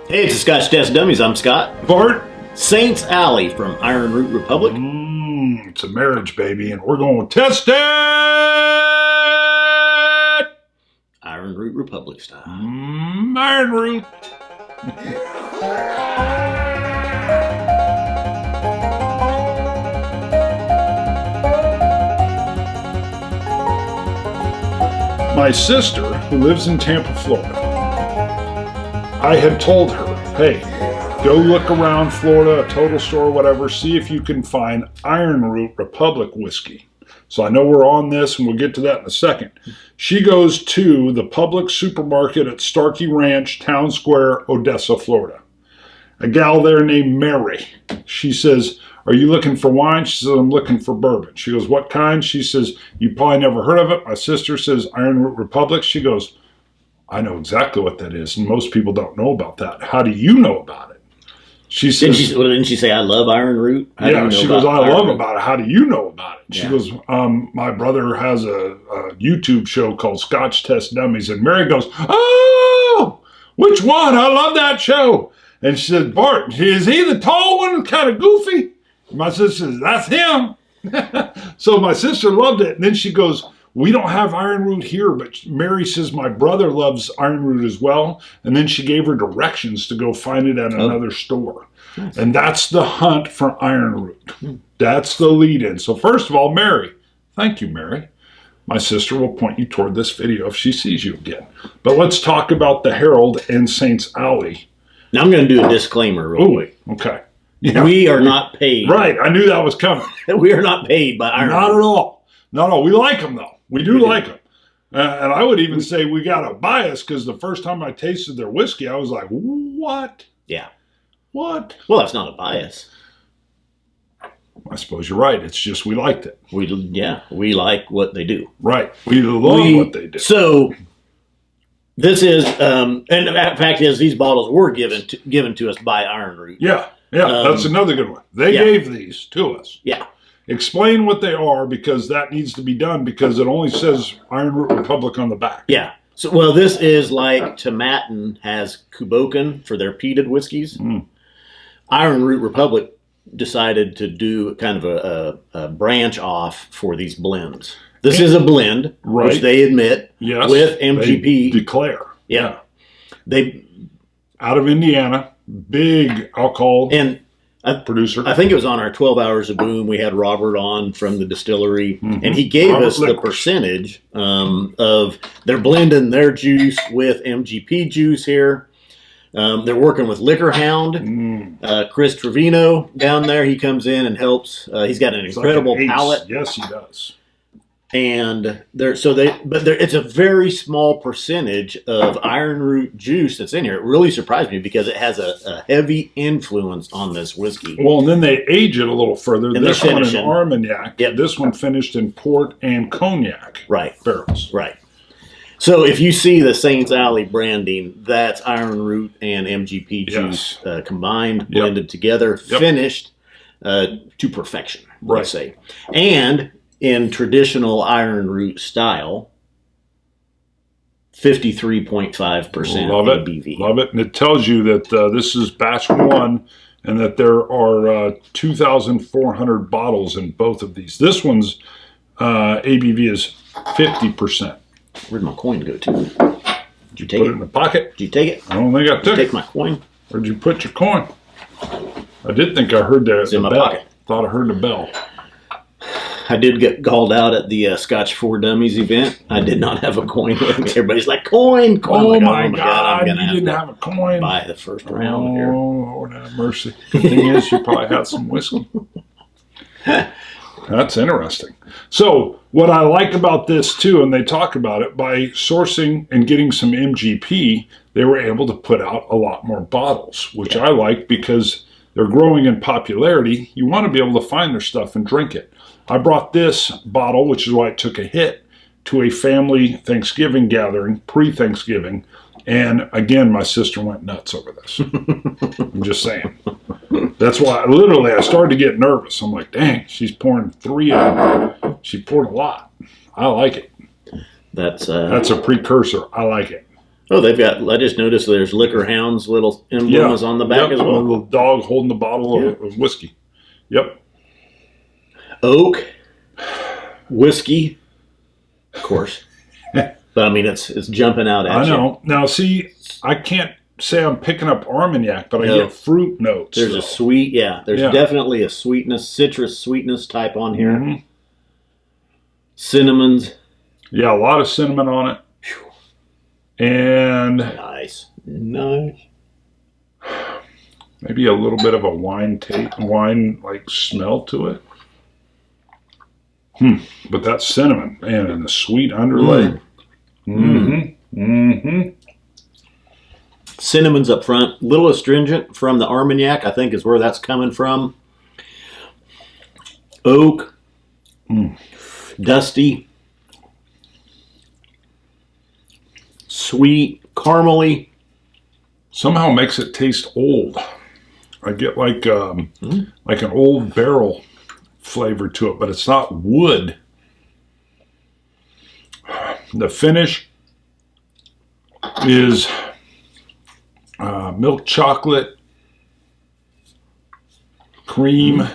Hey, it's the Scotch Test Dummies. I'm Scott. Bart. Saints Alley from Ironroot Republic. It's a marriage, baby, and we're going to test it! Ironroot Republic style. Ironroot. My sister, who lives in Tampa, Florida, I had told her, hey, go look around Florida, a total store, whatever, see if you can find Ironroot Republic whiskey. So I know we're on this, and we'll get to that in a second. She goes to the Publix supermarket at Starkey Ranch, Town Square, Odessa, Florida. A gal there named Mary. She says, are you looking for wine? She says, I'm looking for bourbon. She goes, what kind? She says, you probably never heard of it. My sister says, Ironroot Republic. She goes, I know exactly what that is, and most people don't know about that. How do you know about it? She says, didn't she say, I love Ironroot? Yeah, she goes, I love about it. How do you know about it? She goes, my brother has a YouTube show called Scotch Test Dummies, and Mary goes, oh, which one? I love that show. And she says, Bart, is he the tall one, kind of goofy? My sister says, that's him. So my sister loved it, and then she goes, we don't have Ironroot here, but Mary says my brother loves Ironroot as well. And then she gave her directions to go find it at another store. Nice. And that's the hunt for Ironroot. That's the lead-in. So first of all, Mary, thank you, Mary. My sister will point you toward this video if she sees you again. But let's talk about the Herald and Saints Alley. Now I'm going to do a disclaimer real quick. Okay. Yeah. We are not paid. Right. I knew that was coming. We are not paid by Ironroot. Not at all. No, we like them, though. We do like them. And I would even say we got a bias because the first time I tasted their whiskey, I was like, what? Yeah. What? Well, that's not a bias. I suppose you're right. It's just we liked it. We like what they do. Right. We love what they do. So this is, and the fact is, these bottles were given to us by Ironroot. Yeah. That's another good one. They gave these to us. Yeah. Explain what they are, because that needs to be done, because it only says Ironroot Republic on the back. Yeah. So, well, this is like Tomatin has Kuboken for their peated whiskeys. Ironroot Republic decided to do kind of a branch off for these blends. This is a blend, which they admit, with MGP. They declare. Yeah. They out of Indiana, big alcohol producer. I think it was on our 12 Hours of Boom. We had Robert on from the distillery, and he gave us the percentage of they're blending their juice with MGP juice here. They're working with Liquor Hound. Chris Trevino down there, he comes in and helps. He's got an incredible palate. Yes, he does. And it's a very small percentage of Ironroot juice that's in here. It really surprised me because it has a heavy influence on this whiskey. Well, and then they age it a little further. And this one in armagnac. Yep. This one finished in port and cognac barrels. Right. So if you see the Saints Alley branding, that's Ironroot and MGP juice combined, blended together, finished to perfection, let's say. And in traditional Ironroot style, 53.5% ABV. Love it. And it tells you that this is batch one and that there are 2,400 bottles in both of these. This one's ABV is 50%. Where'd my coin go to? Did you take it? Put it in the pocket. Did you take it? I don't think I took it. Take my coin. Where'd you put your coin? I did think I heard that. It's in my pocket. Thought I heard the bell. I did get called out at the Scotch for Dummies event. I did not have a coin with me. Everybody's like, coin. Oh my God, you didn't have a coin. Buy the first round here. Oh, Lord have mercy. The thing is, you probably had some whiskey. That's interesting. So what I like about this too, and they talk about it, by sourcing and getting some MGP, they were able to put out a lot more bottles, which I like because they're growing in popularity. You want to be able to find their stuff and drink it. I brought this bottle, which is why it took a hit, to a family Thanksgiving gathering, pre-Thanksgiving. And again, my sister went nuts over this. I'm just saying. That's why I started to get nervous. I'm like, dang, she's pouring 3 of them. She poured a lot. I like it. That's a precursor. I like it. Oh, they've got. I just noticed there's Liquor Hound's little emblem is on the back as well. A little dog holding the bottle of whiskey. Yep. Oak, whiskey, of course. But I mean, it's jumping out at you. I know. Now, see, I can't say I'm picking up armagnac, but I get fruit notes. There's a sweet, there's definitely a sweetness, citrus sweetness type on here. Mm-hmm. Cinnamons. Yeah, a lot of cinnamon on it. And nice. Maybe a little bit of a wine like smell to it. But that cinnamon, man, and the sweet underlay. Cinnamon's up front, little astringent from the armagnac, I think is where that's coming from. Oak, dusty, sweet, caramely. Somehow makes it taste old. I get like an old barrel flavor to it, but it's not wood. The finish is milk chocolate, cream.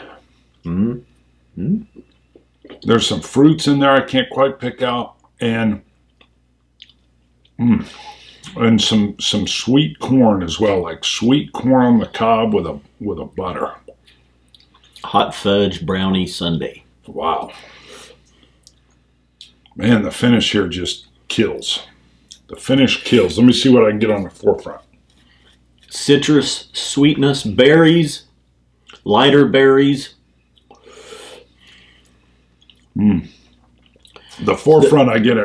There's some fruits in there I can't quite pick out, and some sweet corn as well, like sweet corn on the cob with a butter. Hot fudge brownie sundae. Wow. Man, the finish here just kills. The finish kills. Let me see what I can get on the forefront. Citrus, sweetness, berries, lighter berries. The forefront I get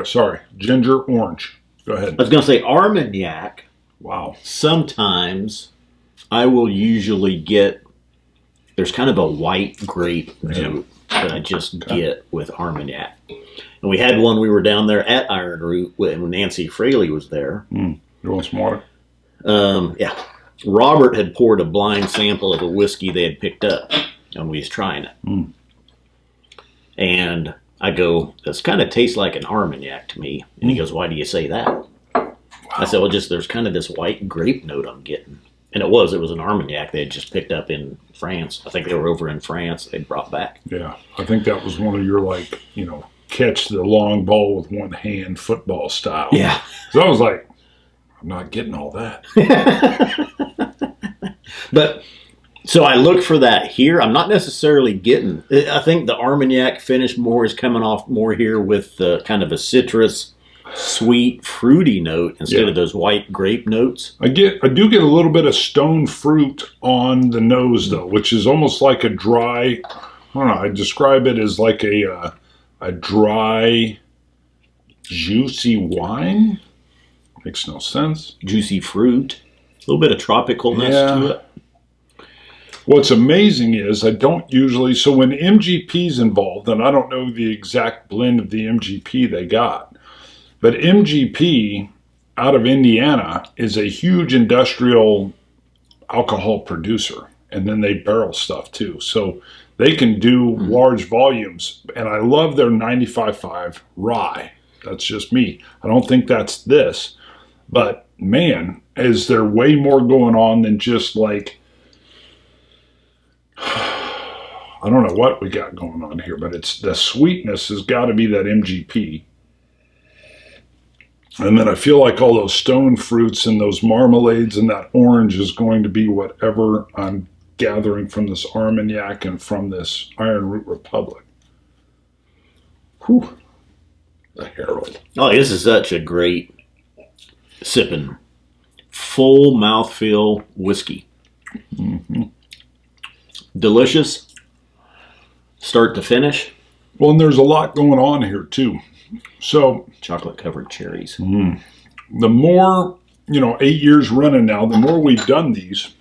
ginger, orange. Go ahead. I was going to say armagnac. Wow. Sometimes I will usually get, there's kind of a white grape note that I just get with armagnac. And we had one, we were down there at Ironroot when Nancy Fraley was there. You want some water? Robert had poured a blind sample of a whiskey they had picked up and we was trying it. And I go, this kind of tastes like an armagnac to me. And he goes, why do you say that? Wow. I said, well, just there's kind of this white grape note I'm getting. And it was an armagnac they had just picked up in France. I think they were over in France. They brought back. Yeah, I think that was one of your catch the long ball with one hand football style. Yeah. So I was like, I'm not getting all that. But so I look for that here. I'm not necessarily getting. I think the armagnac finish is coming off more here with the kind of a citrus, sweet, fruity note instead of those white grape notes. I do get a little bit of stone fruit on the nose though, which is almost like a dry. I don't know. I describe it as like a dry, juicy wine. Makes no sense. Juicy fruit, a little bit of tropicalness to it. What's amazing is I don't usually, so when MGP's involved, and I don't know the exact blend of the MGP they got, but MGP out of Indiana is a huge industrial alcohol producer, and then they barrel stuff too. So they can do large volumes, and I love their 95.5 rye. That's just me. I don't think that's this, but man, is there way more going on than just like, I don't know what we got going on here, but it's the sweetness has got to be that MGP. And then I feel like all those stone fruits and those marmalades and that orange is going to be whatever I'm gathering from this armagnac and from this Ironroot Republic. Whew. The Herald. Oh, this is such a great sipping, full mouthfeel whiskey. Delicious. Start to finish. Well, and there's a lot going on here too. So chocolate covered cherries. The more, 8 years running now, the more we've done these.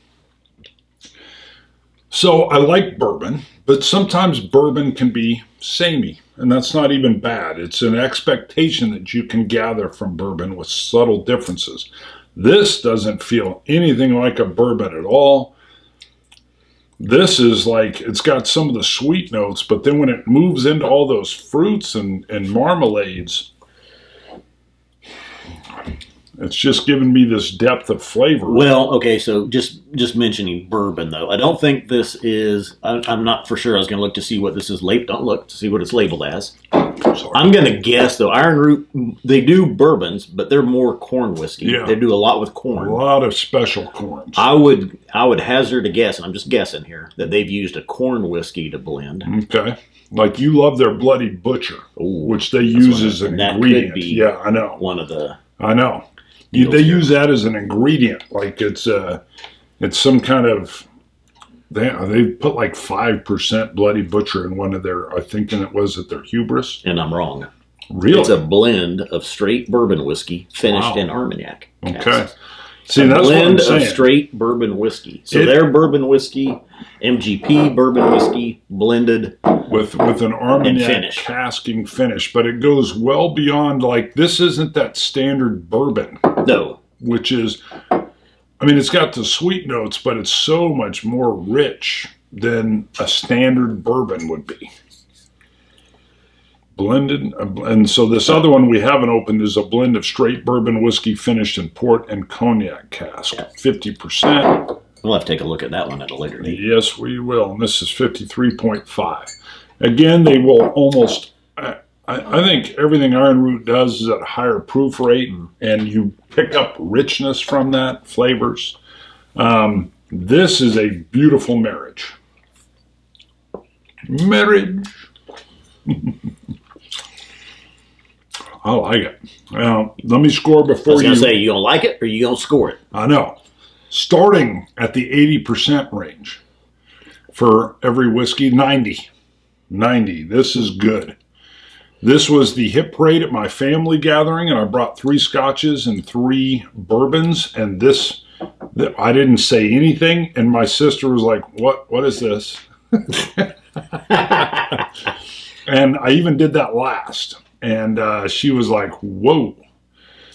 So I like bourbon, but sometimes bourbon can be samey, and that's not even bad. It's an expectation that you can gather from bourbon with subtle differences. This doesn't feel anything like a bourbon at all. This is like, it's got some of the sweet notes, but then when it moves into all those fruits and marmalades, It's just giving me this depth of flavor. Well, okay, so just mentioning bourbon, though. I don't think this is, I'm not for sure. I was going to look to see what this is labeled. Don't look to see what it's labeled as. Sorry. I'm going to guess, though, Ironroot, they do bourbons, but they're more corn whiskey. Yeah. They do a lot with corn. A lot of special corns. I would hazard a guess, and I'm just guessing here, that they've used a corn whiskey to blend. Okay. Like you love their Bloody Butcher, Ooh, which they use as an ingredient. Could be yeah, I know. One of the... I know. They use that as an ingredient, like it's some kind of. They put like 5% Bloody Butcher in one of their. I think it was at their Hubris. And I'm wrong. Really, it's a blend of straight bourbon whiskey finished in armagnac. Okay, see a that's blend what I'm saying. of straight bourbon whiskey. So their bourbon whiskey, MGP bourbon whiskey, blended with an armagnac casking finish, but it goes well beyond. Like this isn't that standard bourbon. No, which is, I mean, it's got the sweet notes, but it's so much more rich than a standard bourbon would be. Blended, and so this other one we haven't opened is a blend of straight bourbon whiskey finished in port and cognac cask, 50%. We'll have to take a look at that one at a later date. Yes, we will. And this is 53.5. Again, they will almost. I think everything Ironroot does is at a higher proof rate, and you pick up richness from that, flavors. This is a beautiful marriage. Marriage. I like it. Let me score before you. I was going to say, you going to like it or you going to score it? I know. Starting at the 80% range for every whiskey, 90. 90. This is good. This was the hip rate at my family gathering, and I brought 3 scotches and 3 bourbons, and this, I didn't say anything, and my sister was like, what is this? And I even did that last, and she was like, whoa.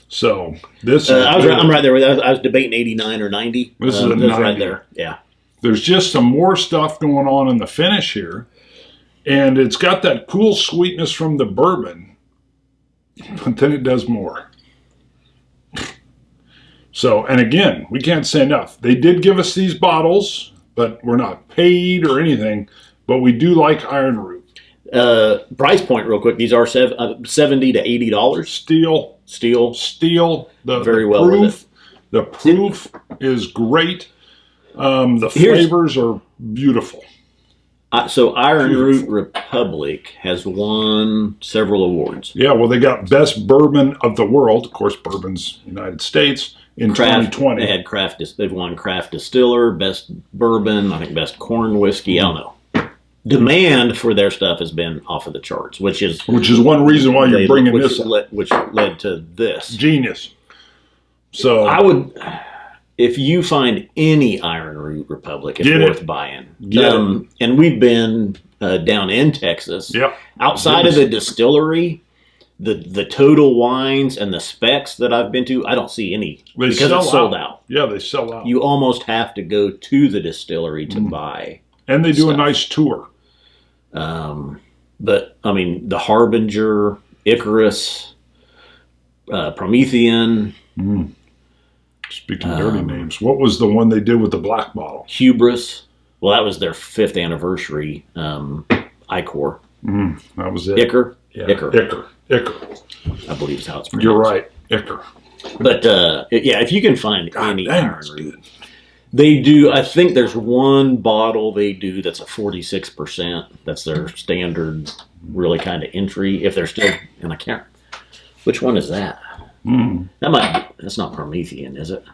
So this I'm right there with that. I was debating 89 or 90. This is a 90. Right there. Yeah. There's just some more stuff going on in the finish here. And it's got that cool sweetness from the bourbon, but then it does more. So, and again, we can't say enough. They did give us these bottles, but we're not paid or anything, but we do like Ironroot. Price point real quick. These are $70 to $80. Steel. Very well with it. The proof is great. The flavors are beautiful. So Ironroot Republic has won several awards. Yeah, well, they got Best Bourbon of the World. Of course, bourbon's United States in 2020. They've won Craft Distiller, Best Bourbon, I think Best Corn Whiskey. I don't know. Demand for their stuff has been off of the charts, which is one reason why you're bringing this up. Which led to this. Genius. So I would... If you find any Ironroot Republic, it's worth buying. And we've been down in Texas. Yep. Outside of the distillery, the total wines and the specs that I've been to, I don't see any because it's sold out. Yeah, they sell out. You almost have to go to the distillery to buy. And they do a nice tour. But I mean, the Harbinger, Icarus, Promethean. Speaking dirty names, what was the one they did with the black bottle? Hubris. Well, that was their 5th anniversary. Icor. That was it. Icar. Yeah. Icar. I believe is how it's pronounced. You're right. Icar. But yeah, if you can find any Ironroot, they do. I think there's one bottle they do that's a 46%. That's their standard, really kind of entry. If they're still, and I can't. Which one is that? That's not Promethean, is it?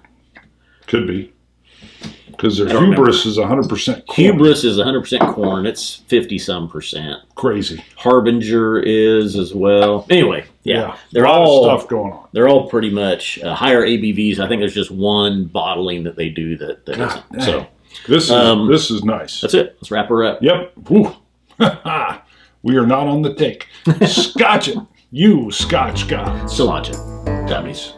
Could be. Because their Hubris is 100% corn. Hubris is 100% corn. It's 50-some%. Crazy. Harbinger is as well. Anyway, yeah. They're all stuff going on. They're all pretty much higher ABVs. I think there's just one bottling that they do that isn't. So this is nice. That's it. Let's wrap her up. Yep. We are not on the take. Scotch it. You Scotch guys. Cilantro. Dummies.